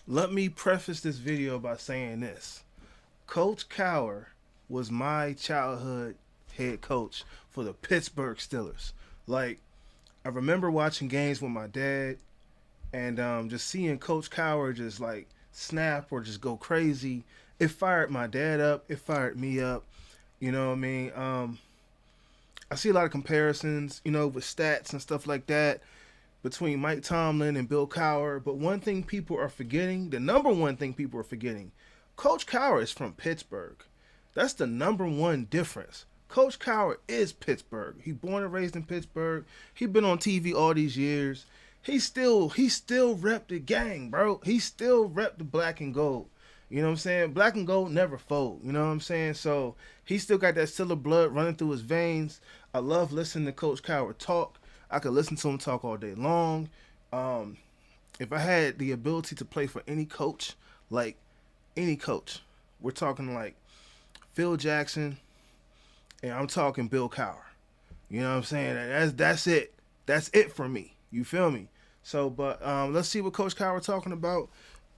Let me preface this video by saying this. Coach Cowher was my childhood head coach for the Pittsburgh Steelers. Like, I remember watching games with my dad and just seeing Coach Cowher just like snap or just go crazy. It fired my dad up. It fired me up. You know what I mean? I see a lot of comparisons, with stats and stuff like that between Mike Tomlin and Bill Cowher. But one thing people are forgetting, the number one thing people are forgetting, Coach Cowher is from Pittsburgh. That's the number one difference. Coach Cowher is Pittsburgh. He born and raised in Pittsburgh. He been on TV all these years. He still rep the gang, bro. He still rep the black and gold. You know what I'm saying? Black and gold never fold. You know what I'm saying? So he still got that Steeler blood running through his veins. I love listening to Coach Cowher talk. I could listen to him talk all day long. If I had the ability to play for any coach, like any coach, we're talking like Phil Jackson, and I'm talking Bill Cowher. You know what I'm saying? That's it. That's it for me. You feel me? So, but let's see what Coach Cowher talking about.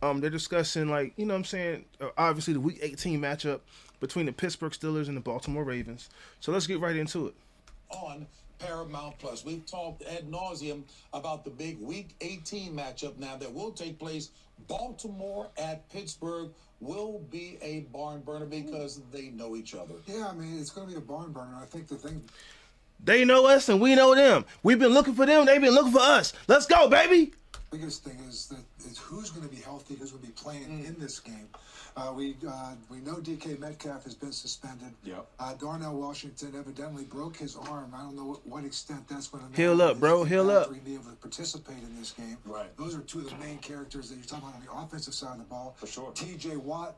They're discussing, like, you know what I'm saying, obviously the Week 18 matchup between the Pittsburgh Steelers and the Baltimore Ravens. So let's get right into it. On Paramount Plus, we've talked ad nauseum about the big Week 18 matchup now that will take place. Baltimore at Pittsburgh will be a barn burner because they know each other. Yeah, I mean, it's going to be a barn burner. I think the thing. They know us and we know them. We've been looking for them. They've been looking for us. Let's go, baby. Biggest thing is who's going to be healthy, who's going to be playing in this game. We know DK Metcalf has been suspended. Yep. Darnell Washington evidently broke his arm. I don't know what extent that's going to heal up, bro. Heal up. Be able to participate in this game. Right. Those are two of the main characters that you're talking about on the offensive side of the ball. For sure. T.J. Watt.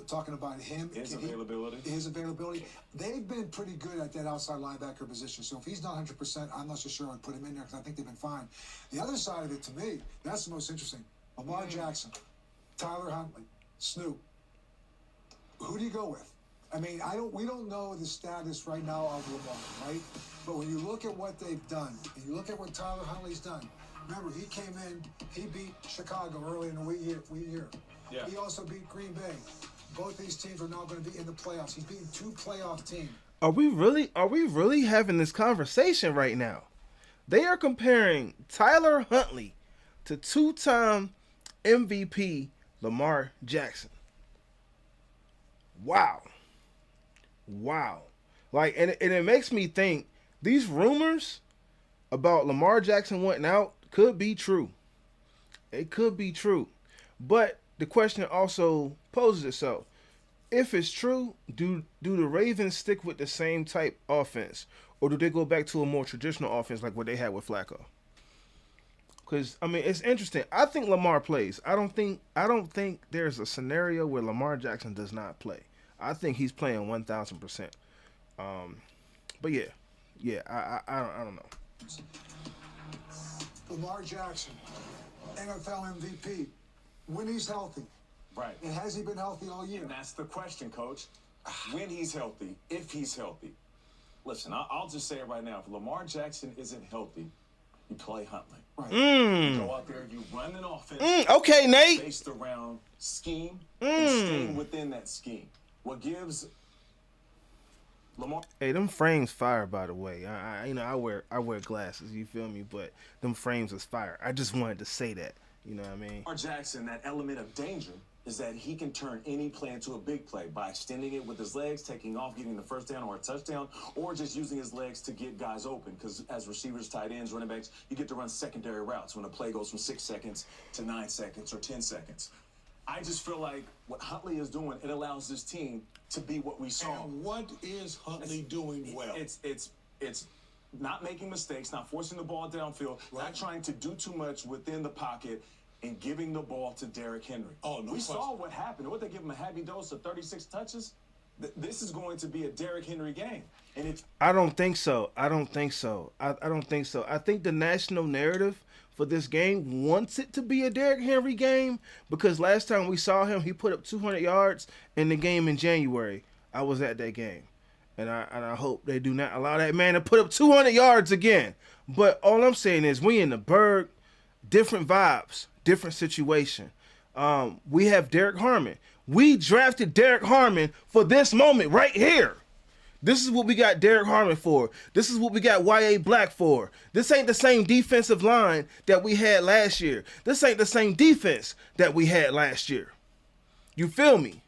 Talking about him, his availability. They've been pretty good at that outside linebacker position. So if he's not 100%, I'm not so sure I'd put him in there because I think they've been fine. The other side of it, to me, that's the most interesting. Lamar Jackson, Tyler Huntley, Snoop. Who do you go with? I mean, we don't know the status right now of Lamar, right? But when you look at what they've done, and you look at what Tyler Huntley's done, remember, he came in, he beat Chicago early in the year. Yeah. He also beat Green Bay. Both these teams are now going to be in the playoffs. He's beaten two playoff teams. Are we really having this conversation right now? They are comparing Tyler Huntley to two-time MVP Lamar Jackson. Wow. Like, and it makes me think these rumors about Lamar Jackson wanting out could be true. It could be true. But the question also poses itself. If it's true, do the Ravens stick with the same type offense, or do they go back to a more traditional offense like what they had with Flacco? Because I mean, it's interesting. I think Lamar plays. I don't think there's a scenario where Lamar Jackson does not play. I think he's playing 1,000%. But yeah, I don't know. Lamar Jackson, NFL MVP, when he's healthy. Right. And has he been healthy all year? And that's the question, Coach. When he's healthy, if he's healthy. Listen, I'll just say it right now. If Lamar Jackson isn't healthy, you play Huntley. Right. You go out there, you run an offense. Okay, Nate. Based around scheme and staying within that scheme. What gives Lamar? Hey, them frames fire, by the way. I wear glasses. You feel me? But them frames is fire. I just wanted to say that. You know what I mean? Lamar Jackson, that element of danger is that he can turn any play into a big play by extending it with his legs, taking off, getting the first down or a touchdown, or just using his legs to get guys open. Because as receivers, tight ends, running backs, you get to run secondary routes when a play goes from 6 seconds to 9 seconds or 10 seconds. I just feel like what Huntley is doing, it allows this team to be what we saw. And what is Huntley doing well? It's not making mistakes, not forcing the ball downfield, not trying to do too much within the pocket, and giving the ball to Derrick Henry. Oh, no we question. saw what happened. What, they give him a heavy dose of 36 touches? This is going to be a Derrick Henry game. And it's I don't think so. I don't think so. I think the national narrative for this game wants it to be a Derrick Henry game because last time we saw him, he put up 200 yards in the game in January. I was at that game. And I hope they do not allow that man to put up 200 yards again. But all I'm saying is we in the Berg, different vibes, different situation. We have Derek Harmon. We drafted Derek Harmon for this moment right here. This is what we got Derek Harmon for. This is what we got Y.A. Black for. This ain't the same defensive line that we had last year. This ain't the same defense that we had last year. You feel me?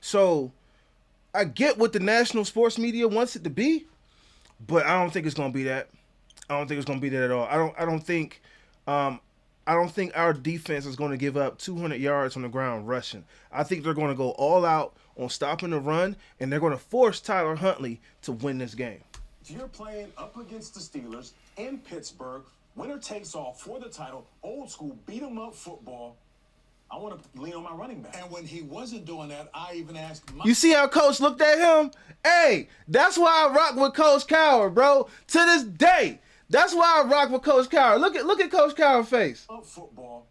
So I get what the national sports media wants it to be, but I don't think it's gonna be that. I don't think it's gonna be that at all. I don't think our defense is gonna give up 200 yards on the ground rushing. I think they're gonna go all out on stopping the run, and they're gonna force Tyler Huntley to win this game. If you're playing up against the Steelers in Pittsburgh, winner takes all for the title, old school beat 'em up football, I want to lean on my running back. And when he wasn't doing that, I even asked You see how Coach looked at him? Hey, that's why I rock with Coach Cowher, bro. To this day, that's why I rock with Coach Cowher. Look at Coach Cowher's face. Football,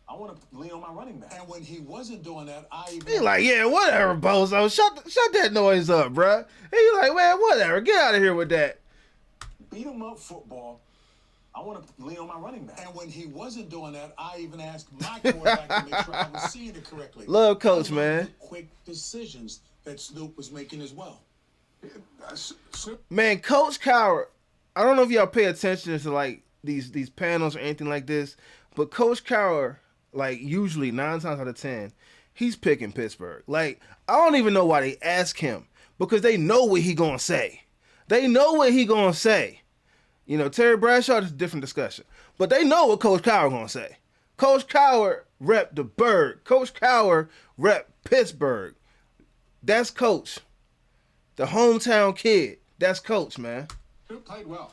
I want to lean on my running back. And when he wasn't doing that, I even He like, yeah, whatever, bozo. Shut that noise up, bruh. He like, man, whatever. Get out of here with that. Beat 'em up football, I want to lean on my running back. And when he wasn't doing that, I even asked my quarterback to make sure I was seeing it correctly. Love Coach, I love man. the quick decisions that Snoop was making as well. Man, Coach Cowher, I don't know if y'all pay attention to like these panels or anything like this, but Coach Cowher, like usually 9 times out of 10, he's picking Pittsburgh. Like, I don't even know why they ask him, because they know what he gonna say. They know what he gonna say. You know, Terry Bradshaw is a different discussion, but they know what Coach Cowher gonna say. Coach Cowher rep the Bird. Coach Cowher rep Pittsburgh. That's Coach. The hometown kid. That's Coach, man. Snoop played well.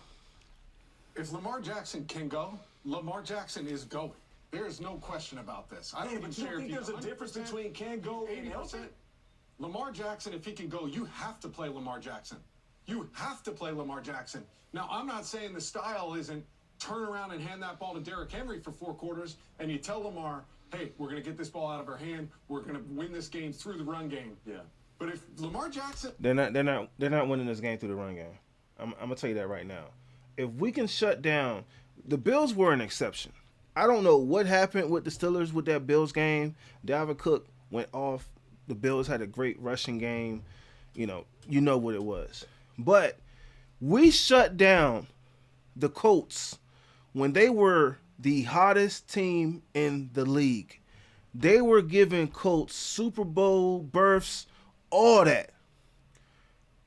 If Lamar Jackson can go, Lamar Jackson is going. There is no question about this. I don't even But you care don't if think he's there's a difference 100%, between can go and 80%. healthy? Lamar Jackson, if he can go, you have to play Lamar Jackson. You have to play Lamar Jackson. Now, I'm not saying the style isn't turn around and hand that ball to Derrick Henry for 4 quarters, and you tell Lamar, hey, we're going to get this ball out of our hand. We're going to win this game through the run game. Yeah. But if Lamar Jackson, They're not winning this game through the run game. I'm gonna tell you that right now. If we can shut down, the Bills were an exception. I don't know what happened with the Steelers with that Bills game. Dalvin Cook went off. The Bills had a great rushing game. You know what it was. But we shut down the Colts when they were the hottest team in the league. They were giving Colts Super Bowl berths, all that.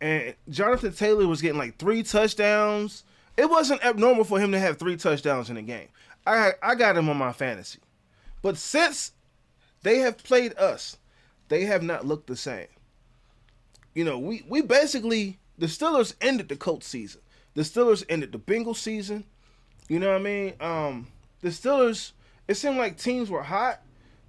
And Jonathan Taylor was getting like 3 touchdowns. It wasn't abnormal for him to have 3 touchdowns in a game. I got him on my fantasy. But since they have played us, they have not looked the same. You know, we basically, the Steelers ended the Colts season. The Steelers ended the Bengals season. You know what I mean? The Steelers, it seemed like teams were hot,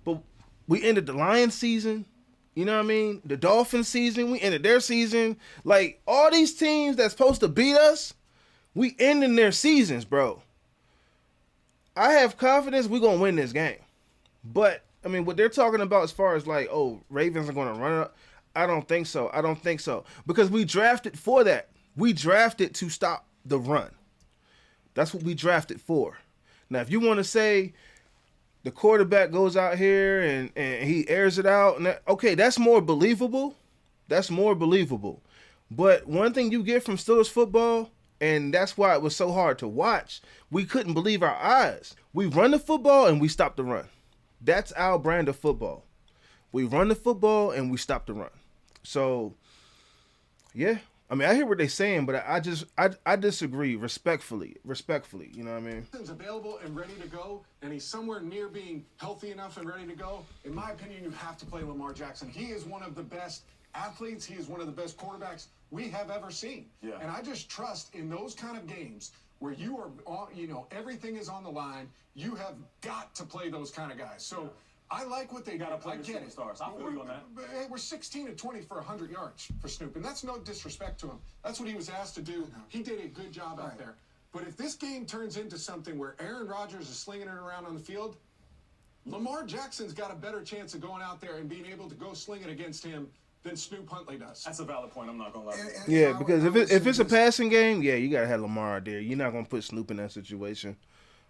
but we ended the Lions season. You know what I mean? The Dolphins season, we ended their season. Like, all these teams that's supposed to beat us, we ending their seasons, bro. I have confidence we're going to win this game. But, I mean, what they're talking about as far as like, oh, Ravens are going to run it up, I don't think so. I don't think so. Because we drafted for that. We drafted to stop the run. That's what we drafted for. Now, if you want to say the quarterback goes out here and he airs it out, and okay, that's more believable. That's more believable. But one thing you get from Steelers football, and that's why it was so hard to watch, we couldn't believe our eyes. We run the football and we stop the run. That's our brand of football. We run the football and we stop the run. So, yeah. I mean, I hear what they're saying, but I disagree respectfully. You know what I mean? He's available and ready to go, and he's somewhere near being healthy enough and ready to go. In my opinion, you have to play Lamar Jackson. He is one of the best athletes. He is one of the best quarterbacks we have ever seen. Yeah. And I just trust in those kind of games where you are, everything is on the line. You have got to play those kind of guys. So. I like what they Gotta did. play I the get it. superstars. I feel you on that. Hey, we're 16 to 20 for 100 yards for Snoop, and that's no disrespect to him. That's what he was asked to do. He did a good job out there. But if this game turns into something where Aaron Rodgers is slinging it around on the field, Lamar Jackson's got a better chance of going out there and being able to go sling it against him than Snoop Huntley does. That's a valid point. I'm not going to lie. Yeah, because if it's a passing game, yeah, you got to have Lamar out there. You're not going to put Snoop in that situation.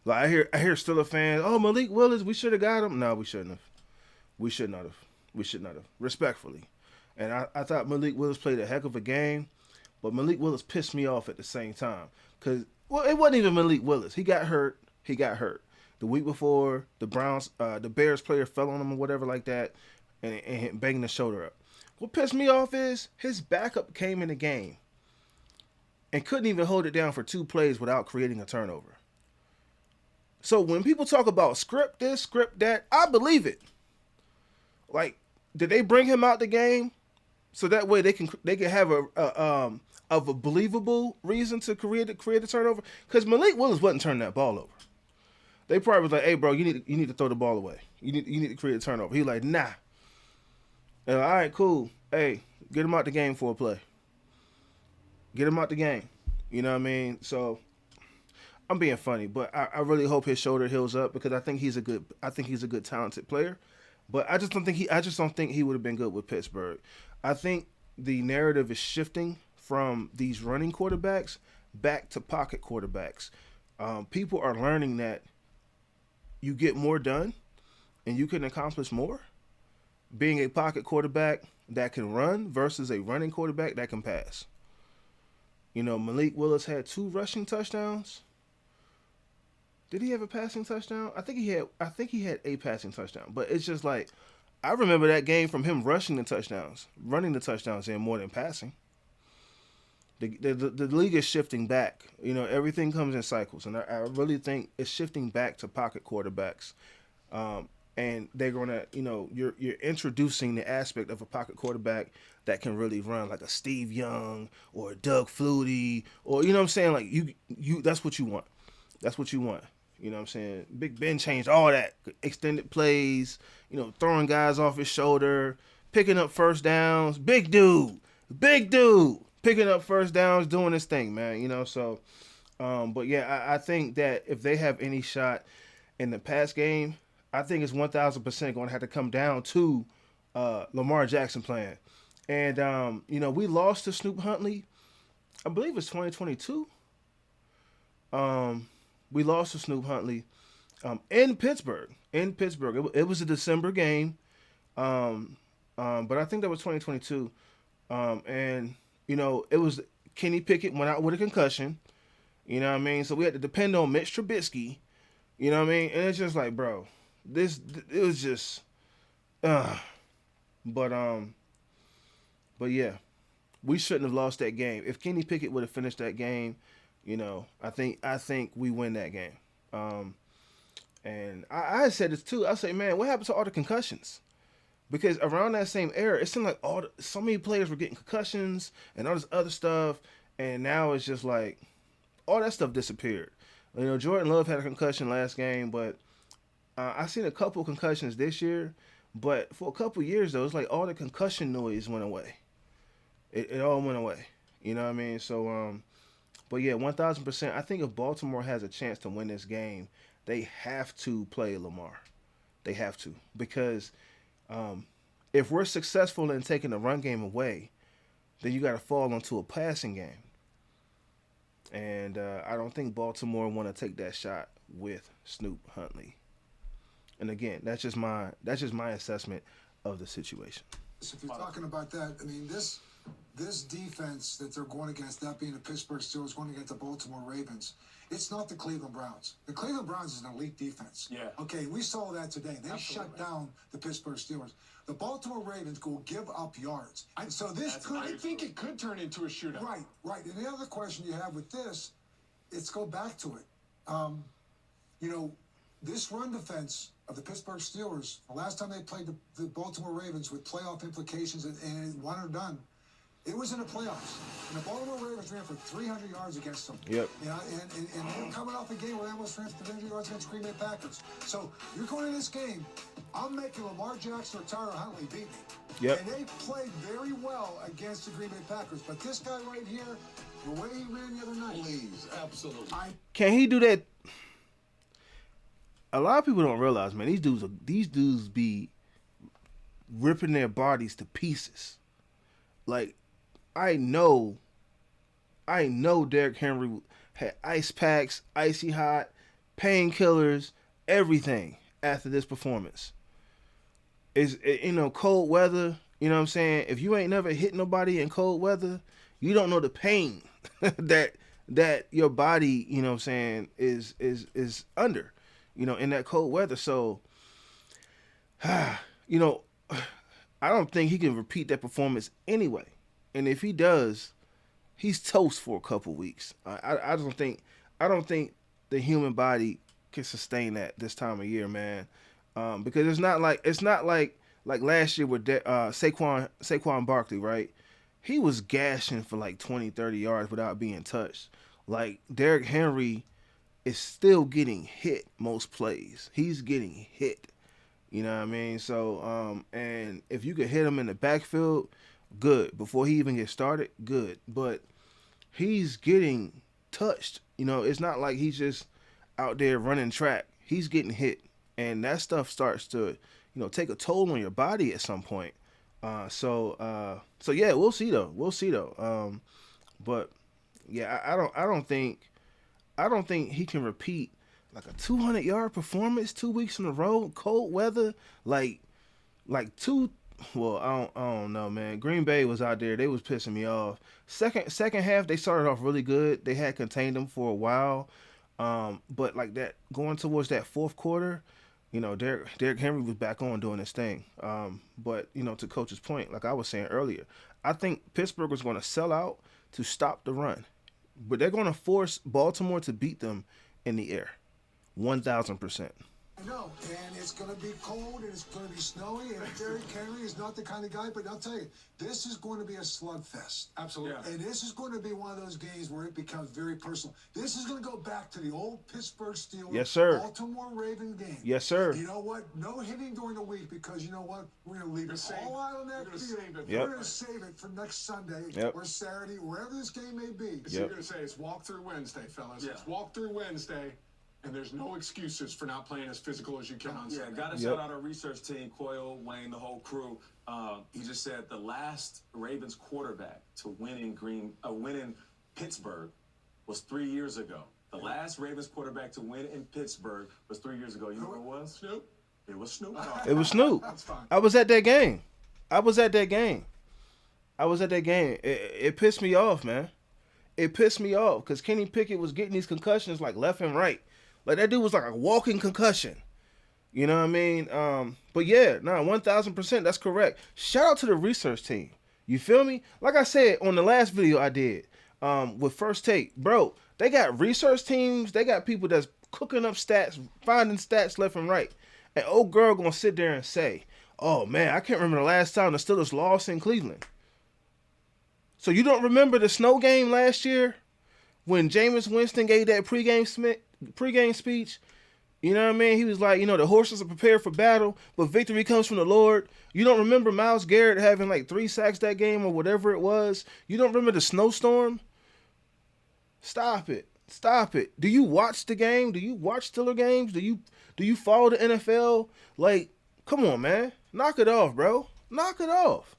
Like I hear Steelers fans, oh, Malik Willis, we should have got him. No, we shouldn't have. We should not have. We should not have. Respectfully. And I thought Malik Willis played a heck of a game, but Malik Willis pissed me off at the same time. Because, well, it wasn't even Malik Willis. He got hurt. The week before, the Bears player fell on him or whatever like that and banged the shoulder up. What pissed me off is his backup came in the game and couldn't even hold it down for 2 plays without creating a turnover. So when people talk about script this, script that, I believe it. Like, did they bring him out the game so that way they can have a believable reason to create a turnover? Because Malik Willis wasn't turning that ball over. They probably was like, "Hey, bro, you need to throw the ball away. You need to create a turnover." He like, "Nah." And all right, cool. Hey, get him out the game for a play. Get him out the game. You know what I mean? So I'm being funny, but I really hope his shoulder heals up because I think he's a good talented player. But I just don't think he would have been good with Pittsburgh. I think the narrative is shifting from these running quarterbacks back to pocket quarterbacks. People are learning that you get more done and you can accomplish more being a pocket quarterback that can run versus a running quarterback that can pass. You know, Malik Willis had 2 rushing touchdowns. Did he have a passing touchdown? I think he had a passing touchdown. But it's just like, I remember that game from him running the touchdowns in more than passing. The league is shifting back. You know, everything comes in cycles, and I really think it's shifting back to pocket quarterbacks. And they're gonna, you know, you're introducing the aspect of a pocket quarterback that can really run, like a Steve Young or a Doug Flutie, or you know what I'm saying? Like you that's what you want. That's what you want. You know what I'm saying? Big Ben changed all that. Extended plays, you know, throwing guys off his shoulder, picking up first downs. Big dude. Picking up first downs, doing his thing, man. You know, so, but yeah, I think that if they have any shot in the pass game, I think it's 1,000% going to have to come down to Lamar Jackson playing. And, you know, we lost to Snoop Huntley. I believe it's 2022. We lost to Snoop Huntley in Pittsburgh. It was a December game, but I think that was 2022. And, you know, it was Kenny Pickett went out with a concussion. You know what I mean? So we had to depend on Mitch Trubisky. You know what I mean? And it's just like, bro, it was just, but yeah, we shouldn't have lost that game. If Kenny Pickett would have finished that game, you know, I think we win that game. And I said this too. I say, man, what happened to all the concussions? Because around that same era, it seemed like so many players were getting concussions and all this other stuff, and now it's just like all that stuff disappeared. You know, Jordan Love had a concussion last game, but I seen a couple concussions this year. But for a couple years though, it's like all the concussion noise went away. It all went away. You know what I mean? So, but yeah, 1,000%. I think if Baltimore has a chance to win this game, they have to play Lamar. They have to, because if we're successful in taking the run game away, then you got to fall into a passing game. And I don't think Baltimore want to take that shot with Snoop Huntley. And again, that's just my assessment of the situation. So if you're talking about that, I mean, this defense that they're going against, that being the Pittsburgh Steelers going against the Baltimore Ravens, it's not the Cleveland Browns. The Cleveland Browns is an elite defense. Yeah. Okay, we saw that today. They shut down the Pittsburgh Steelers. The Baltimore Ravens go give up yards. I think it could turn into a shootout. Right. And the other question you have with this, let's go back to it. You know, this run defense of the Pittsburgh Steelers, the last time they played the Baltimore Ravens with playoff implications and one or done, it was in the playoffs. And the Baltimore Ravens ran for 300 yards against them. Yep. You know, and they're coming off a game where they almost ran for 300 yards against Green Bay Packers. So you're going in this game, I'm making Lamar Jackson or Tyler Huntley beat me. Yep. And they played very well against the Green Bay Packers. But this guy right here, the way he ran the other night. Please, absolutely. Can he do that? A lot of people don't realize, man, these dudes be ripping their bodies to pieces. Like, I know Derrick Henry had ice packs, icy hot, painkillers, everything after this performance. cold weather. You know what I'm saying? If you ain't never hit nobody in cold weather, you don't know the pain that your body, you know what I'm saying, is under, in that cold weather. So, you know, I don't think he can repeat that performance anyway. And if he does, he's toast for a couple weeks. I don't think the human body can sustain that this time of year, man. Because it's not like last year with Saquon Barkley, right? He was gashing for like 20, 30 yards without being touched. Like Derrick Henry is still getting hit most plays. He's getting hit. You know what I mean? So, and if you could hit him in the backfield, good. Before he even gets started, good. But he's getting touched. It's not like he's just out there running track. He's getting hit. And that stuff starts to, take a toll on your body at some point. So yeah, we'll see though. But yeah, I don't think he can repeat like a 200-yard performance 2 weeks in a row, cold weather, like two. Well, I don't know, man. Green Bay was out there; they was pissing me off. Second half, they started off really good. They had contained them for a while, but like that going towards that fourth quarter, Derrick Henry was back on doing his thing. But to Coach's point, like I was saying earlier, I think Pittsburgh was going to sell out to stop the run, but they're going to force Baltimore to beat them in the air. 1,000%. I know, and it's going to be cold, and it's going to be snowy, and Derrick Henry is not the kind of guy, but I'll tell you, this is going to be a slugfest. Absolutely. Yeah. And this is going to be one of those games where it becomes very personal. This is going to go back to the old Pittsburgh Steelers, yes, sir. Baltimore Raven game. Yes, sir. You know what? No hitting during the week because you know what? We're going to leave it all out on that field. Yep. We're going to save it for next Sunday or Saturday, wherever this game may be. So you're going to say it's walk-through Wednesday, fellas. Yeah. It's walk-through Wednesday. And there's no excuses for not playing as physical as you can on Sunday. Yeah, got to shout out our research team, Coyle, Wayne, the whole crew. He just said the last Ravens quarterback to win in Pittsburgh was 3 years ago. The last Ravens quarterback to win in Pittsburgh was 3 years ago. You know what it was? Snoop? It was Snoop. It was Snoop. That's fine. I was at that game. It pissed me off, man. It pissed me off because Kenny Pickett was getting these concussions like left and right. Like that dude was like a walking concussion. You know what I mean? But yeah, 1,000%, that's correct. Shout out to the research team. You feel me? Like I said on the last video I did with First Take, bro, they got research teams. They got people that's cooking up stats, finding stats left and right. And old girl gonna sit there and say, oh man, I can't remember the last time the Steelers lost in Cleveland. So you don't remember the snow game last year when Jameis Winston gave that pregame speech? You know what I mean? He was like, the horses are prepared for battle, but victory comes from the Lord. You don't remember Myles Garrett having like 3 sacks that game or whatever it was? You don't remember the snowstorm? Stop it. Do you watch the game? Do you watch Steeler games? Do you follow the NFL? Like, come on, man. Knock it off, bro. Knock it off.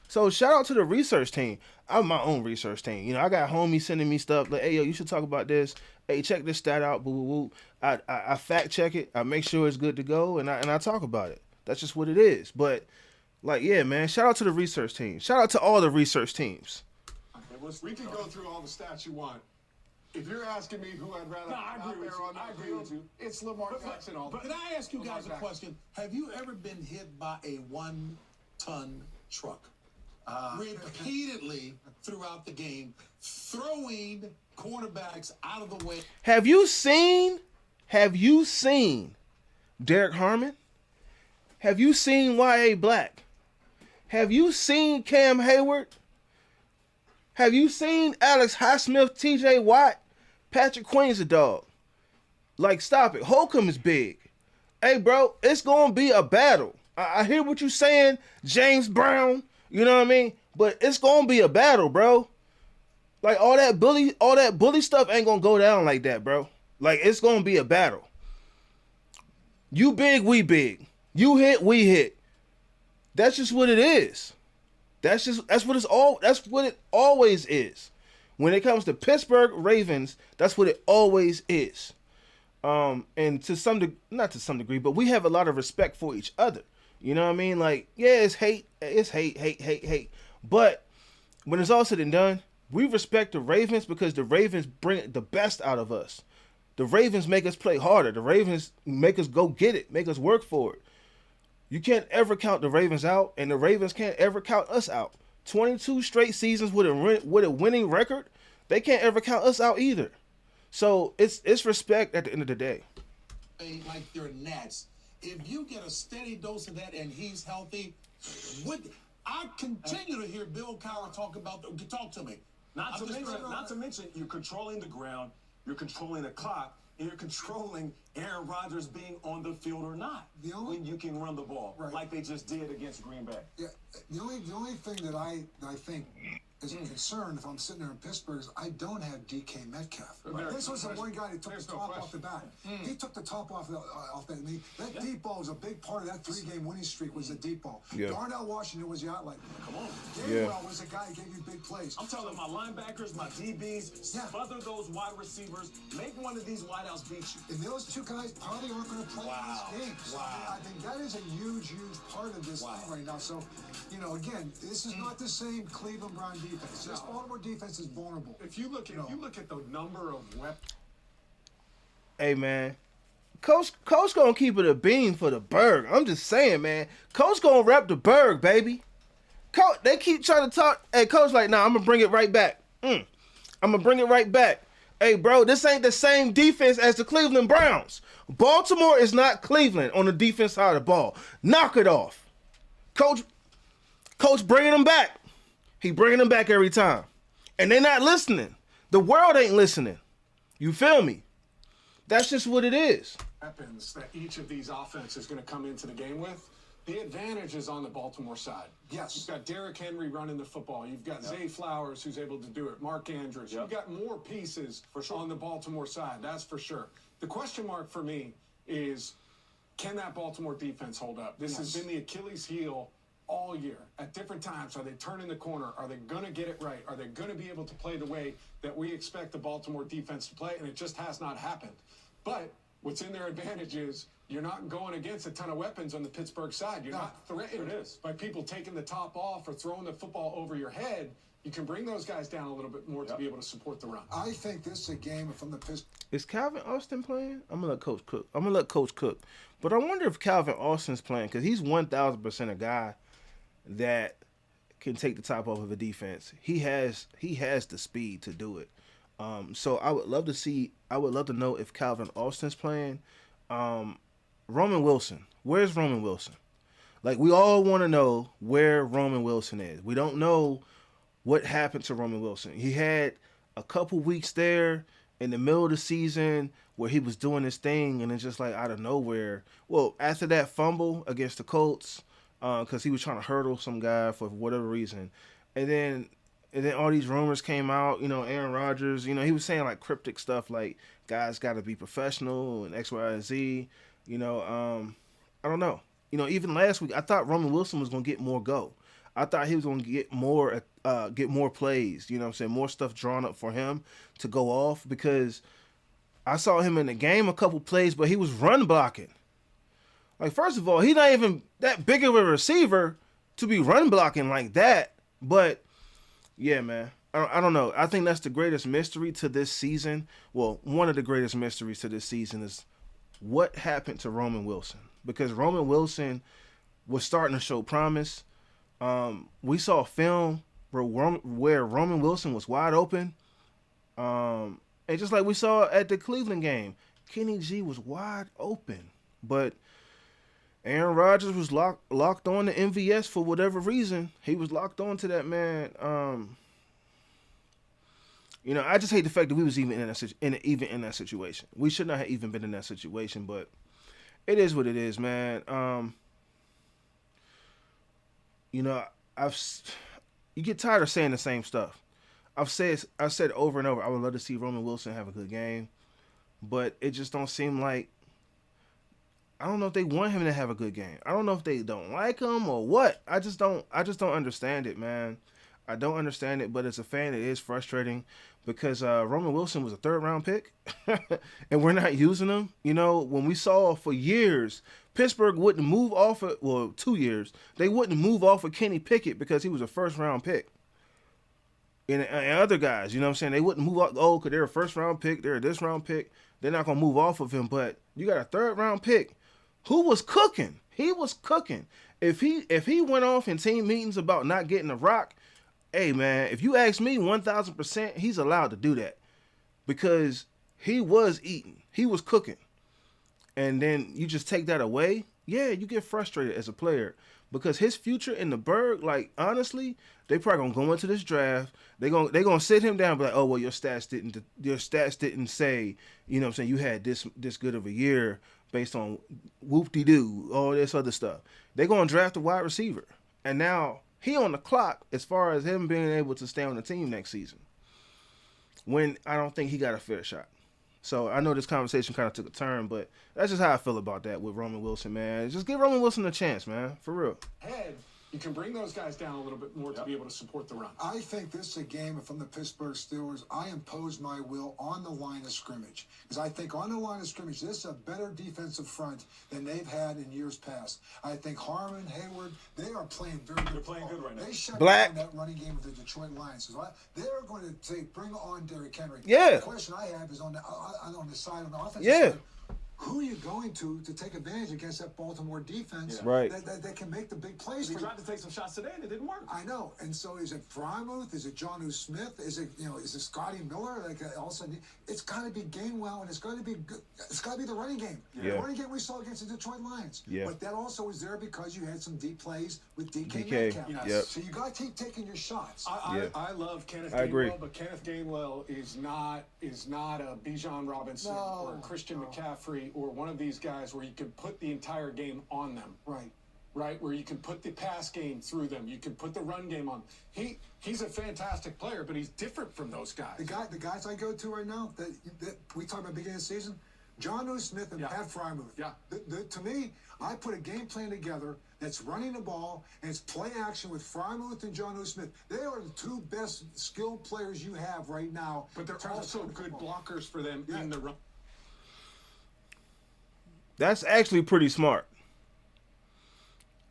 So shout out to the research team. I'm my own research team. I got homies sending me stuff like, hey, yo, you should talk about this. Hey, check this stat out. Boo, boo, boo. I fact check it. I make sure it's good to go, and I talk about it. That's just what it is. But, like, yeah, man, shout out to the research team. Shout out to all the research teams. We can go through all the stats you want. If you're asking me who I'd rather I agree with you. It's Lamar Jackson. But can I ask you guys a question? Have you ever been hit by a 1-ton truck? Repeatedly throughout the game, throwing cornerbacks out of the way. Have you seen Derek Harmon? Have you seen Y.A. Black? Have you seen Cam Hayward? Have you seen Alex Highsmith, T.J. Watt? Patrick Queen's a dog. Like, stop it. Holcomb is big. Hey, bro, it's going to be a battle. I hear what you're saying, James Brown. You know what I mean? But it's gonna be a battle, bro. Like all that bully stuff ain't gonna go down like that, bro. Like it's gonna be a battle. You big, we big. You hit, we hit. That's just what it is. That's what it always is. When it comes to Pittsburgh Ravens, that's what it always is. And not to some degree, but we have a lot of respect for each other. You know what I mean? Like, yeah, it's hate. It's hate. But when it's all said and done, we respect the Ravens because the Ravens bring the best out of us. The Ravens make us play harder. The Ravens make us go get it, make us work for it. You can't ever count the Ravens out, and the Ravens can't ever count us out. 22 straight seasons with a winning record, they can't ever count us out either. So it's respect at the end of the day. Like your Nats, if you get a steady dose of that and he's healthy, I continue to hear Bill Cowher talk to me. Not to mention, you're controlling the ground, you're controlling the clock, and you're controlling Aaron Rodgers being on the field or not. When you can run the ball, like they just did against Green Bay. Yeah, the only thing that I think is a concern if I'm sitting there in Pittsburgh is I don't have DK Metcalf. This was the one guy that took the top off the bat. He took the top off that. That deep ball was a big part of that 3-game winning streak. Was the deep ball. Yeah. Darnell Washington was the outlet. Come on. Gainwell was the guy who gave you big plays. I'm telling my linebackers, my DBs, smother those wide receivers, make one of these wideouts beat you. And those two guys probably aren't going to play these games. I think that is a huge part of this thing right now. So, again, this is not the same Cleveland Brown defense. This Baltimore defense is vulnerable. If you look at the number of weapons. Hey, man. Coach gonna keep it a beam for the Berg. I'm just saying, man. Coach gonna rep the Berg, baby. Coach, they keep trying to talk. Hey, Coach, like, nah, I'm gonna bring it right back. I'm gonna bring it right back. Hey, bro, this ain't the same defense as the Cleveland Browns. Baltimore is not Cleveland on the defense side of the ball. Knock it off. Coach bringing them back. He bringing them back every time. And they're not listening. The world ain't listening. You feel me? That's just what it is. Weapons that each of these offenses is going to come into the game with. The advantage is on the Baltimore side. Yes. You've got Derrick Henry running the football. You've got Zay Flowers who's able to do it. Mark Andrews. You've got more pieces on the Baltimore side. That's for sure. The question mark for me is, can that Baltimore defense hold up? This has been the Achilles heel all year. At different times, are they turning the corner? Are they going to get it right? Are they going to be able to play the way that we expect the Baltimore defense to play? And it just has not happened. But what's in their advantage is you're not going against a ton of weapons on the Pittsburgh side. You're not threatened by people taking the top off or throwing the football over your head. You can bring those guys down a little bit more to be able to support the run. I think this is a game from the Pittsburgh. Is Calvin Austin playing? I'm gonna let Coach cook. But I wonder if Calvin Austin's playing because he's 1,000% a guy that can take the top off of a defense. He has the speed to do it. So I would love to know if Calvin Austin's playing. Roman Wilson. Where's Roman Wilson? Like, we all want to know where Roman Wilson is. We don't know what happened to Roman Wilson. He had a couple weeks there in the middle of the season where he was doing his thing, and it's just like out of nowhere. Well, after that fumble against the Colts, because he was trying to hurdle some guy for whatever reason, and then all these rumors came out. Aaron Rodgers. He was saying like cryptic stuff like guys got to be professional and X, Y, and Z. I don't know. Even last week I thought Roman Wilson was gonna get more go. I thought he was gonna get more plays. You know what I'm saying? More stuff drawn up for him to go off because I saw him in the game a couple plays, but he was run blocking. Like, first of all, he's not even that big of a receiver to be run blocking like that. But, yeah, man, I don't know. I think that's the greatest mystery to this season. Well, one of the greatest mysteries to this season is what happened to Roman Wilson. Because Roman Wilson was starting to show promise. We saw film where Roman Wilson was wide open. And just like we saw at the Cleveland game, Kenny G was wide open. But Aaron Rodgers was locked on to MVS for whatever reason. He was locked on to that man. I just hate the fact that we was even in that situation. We should not have even been in that situation, but it is what it is, man. You get tired of saying the same stuff. I've said over and over, I would love to see Roman Wilson have a good game, but it just don't seem like. I don't know if they want him to have a good game. I don't know if they don't like him or what. I just don't understand it, man. I don't understand it, but as a fan, it is frustrating. because Roman Wilson was a 3rd-round pick, and we're not using him. You know, when we saw for years Pittsburgh wouldn't move off of, well, 2 years, they wouldn't move off of Kenny Pickett because he was a 1st-round pick. And other guys, you know what I'm saying, they wouldn't move off, because they're a 1st-round pick, they're a this-round pick, they're not going to move off of him. But you got a 3rd-round pick who was cooking. He was cooking. If he went off in team meetings about not getting a rock, hey, man, if you ask me 1,000%, he's allowed to do that because he was eating. He was cooking. And then you just take that away, yeah, you get frustrated as a player because his future in the Berg, like, honestly, they probably going to go into this draft. They're gonna sit him down and be like, oh, well, your stats didn't say, you know what I'm saying, you had this good of a year based on whoop-de-doo, all this other stuff. They're going to draft a wide receiver. And now he on the clock as far as him being able to stay on the team next season when I don't think he got a fair shot. So I know this conversation kind of took a turn, but that's just how I feel about that with Roman Wilson, man. Just give Roman Wilson a chance, man, for real. Head, you can bring those guys down a little bit more to be able to support the run. I think this is a game from the Pittsburgh Steelers. I impose my will on the line of scrimmage because I think on the line of scrimmage, this is a better defensive front than they've had in years past. I think Harmon, Hayward, they are playing very good. They're playing good right now. They shut Black. down that running game with the Detroit Lions. So they're going to say, bring on Derrick Henry. Yeah. The question I have is on the side, on the offensive Yeah. side. Who are you going to take advantage against that Baltimore defense Right. that can make the big plays He for you? tried to take some shots today and it didn't work. I know, and so is it Frymouth? Is it Jonnu Smith? Is it is it Scotty Miller? Like all of a sudden, it's got to be Gainwell, and it's got to be good. It's got to be the running game. Yeah. The running game we saw against the Detroit Lions. Yeah. But that also was there because you had some deep plays with DK DK, Metcalf. yep. So you got to keep taking your shots. I love Kenneth I agree. Gainwell, but Kenneth Gainwell is not a Bijan Robinson or Christian McCaffrey or one of these guys where you can put the entire game on them. Right, where you can put the pass game through them, you can put the run game on. He's a fantastic player, but he's different from those guys. The guys I go to right now that we talked about beginning of the season, Jonnu Smith and Pat Frymouth. Yeah. To me, I put a game plan together that's running the ball and it's play action with Frymouth and Jonnu Smith. They are the 2 best skilled players you have right now. But they're also good blockers for them in the run. That's actually pretty smart.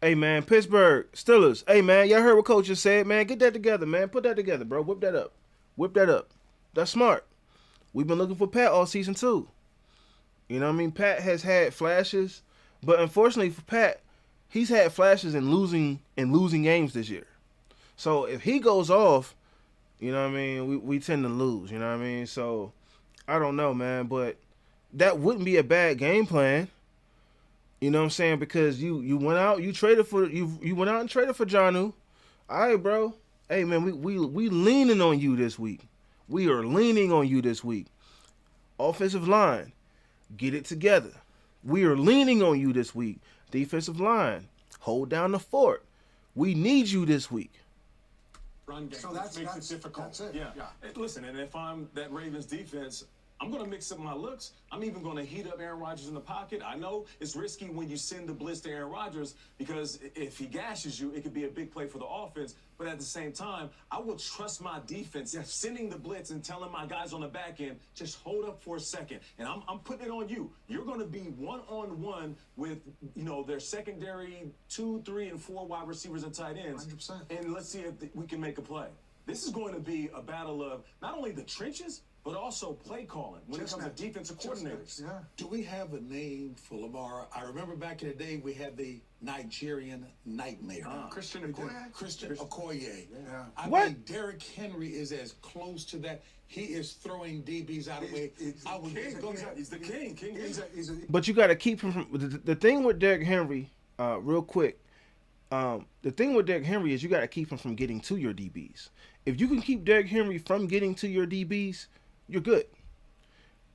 Hey, man, Pittsburgh Steelers. Hey, man, y'all heard what Coach just said, man. Get that together, man. Put that together, bro. Whip that up. Whip that up. That's smart. We've been looking for Pat all season, too. You know what I mean? Pat has had flashes, but unfortunately for Pat, he's had flashes in losing games this year. So if he goes off, you know what I mean, we tend to lose, you know what I mean? So I don't know, man, but that wouldn't be a bad game plan. You know what I'm saying? Because you went out, you went out and traded for Jonnu. All right, bro. Hey, man, we leaning on you this week. We are leaning on you this week. Offensive line, get it together. We are leaning on you this week. Defensive line, hold down the fort. We need you this week. Run game, So which makes it difficult. That's it. Yeah. Listen, and if I'm that Ravens defense, I'm going to mix up my looks. I'm even going to heat up Aaron Rodgers in the pocket. I know it's risky when you send the blitz to Aaron Rodgers because if he gashes you, it could be a big play for the offense. But at the same time, I will trust my defense sending the blitz and telling my guys on the back end, just hold up for a second. And I'm putting it on you. You're going to be one-on-one with, their secondary 2, 3, and 4 wide receivers and tight ends. 100%. And let's see if we can make a play. This is going to be a battle of not only the trenches, but also play calling when it comes to defensive coordinators. Yeah. Do we have a name for Lamar? I remember back in the day we had the Nigerian Nightmare. Christian Okoye. Christian Okoye. Yeah. I What? mean, Derrick Henry is as close to that. He is throwing DBs out of the way. He's the king. But you got to keep him from the thing with Derrick Henry, real quick. The thing with Derrick Henry is you got to keep him from getting to your DBs. If you can keep Derrick Henry from getting to your DBs, you're good.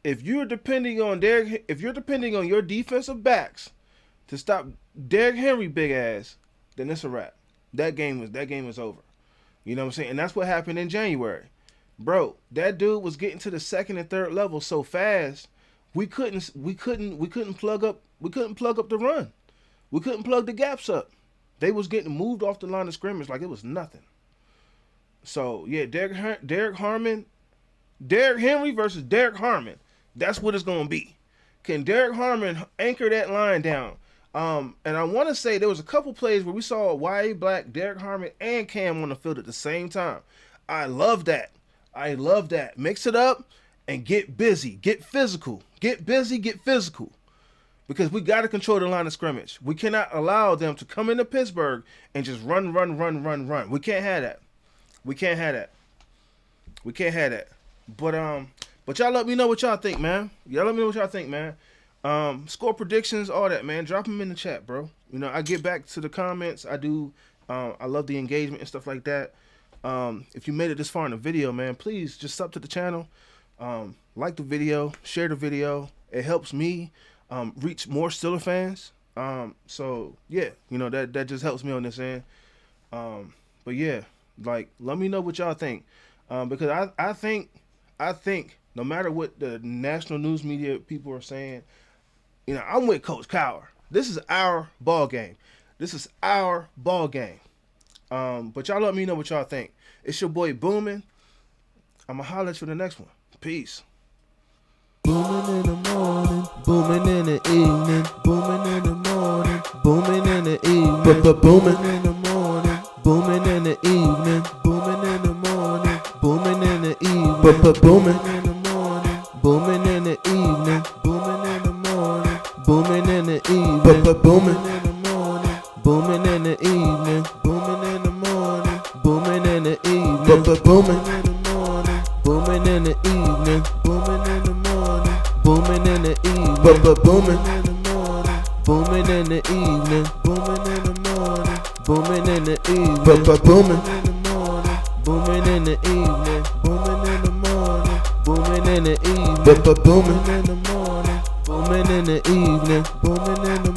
If you're depending on your defensive backs to stop Derrick Henry big ass, then it's a wrap. That game is over. You know what I'm saying? And that's what happened in January. Bro, that dude was getting to the 2nd and 3rd level so fast, we couldn't plug up the run. We couldn't plug the gaps up. They was getting moved off the line of scrimmage like it was nothing. So, yeah, Derek Harmon, Derrick Henry versus Derrick Harmon. That's what it's gonna be. Can Derrick Harmon anchor that line down? And I want to say there was a couple plays where we saw Y.A. Black, Derrick Harmon, and Cam on the field at the same time. I love that. I love that. Mix it up and get busy. Get physical. Get busy, get physical. Because we got to control the line of scrimmage. We cannot allow them to come into Pittsburgh and just run. We can't have that. We can't have that. We can't have that. But y'all let me know what y'all think, man. Y'all let me know what y'all think, man. Score predictions, all that, man. Drop them in the chat, bro. You know, I get back to the comments. I do. I love the engagement and stuff like that. If you made it this far in the video, man, please just sub to the channel. Like the video, share the video. It helps me reach more Steelers fans. So yeah, you know, that just helps me on this end. But yeah, like, let me know what y'all think. Because I think no matter what the national news media people are saying, you know, I'm with Coach Cowher. This is our ball game. This is our ball game. But y'all let me know what y'all think. It's your boy Boomin'. I'ma holler at you for the next one. Peace. Booming in the morning, booming in the evening, booming in the morning, booming in the evening, booming in the morning, booming in the evening, booming in the morning, booming in the evening, booming in the morning, booming in the evening, booming in the morning, booming in the evening, booming in the morning, booming in the evening, booming in the morning, booming in the evening, booming in the morning, booming in the evening, booming in the morning, booming in the evening, booming in the morning, booming in the evening, booming in the morning, booming in the evening, booming in the morning, booming in the evening, booming in the morning, booming in the evening, booming in the morning, booming in the evening, booming in the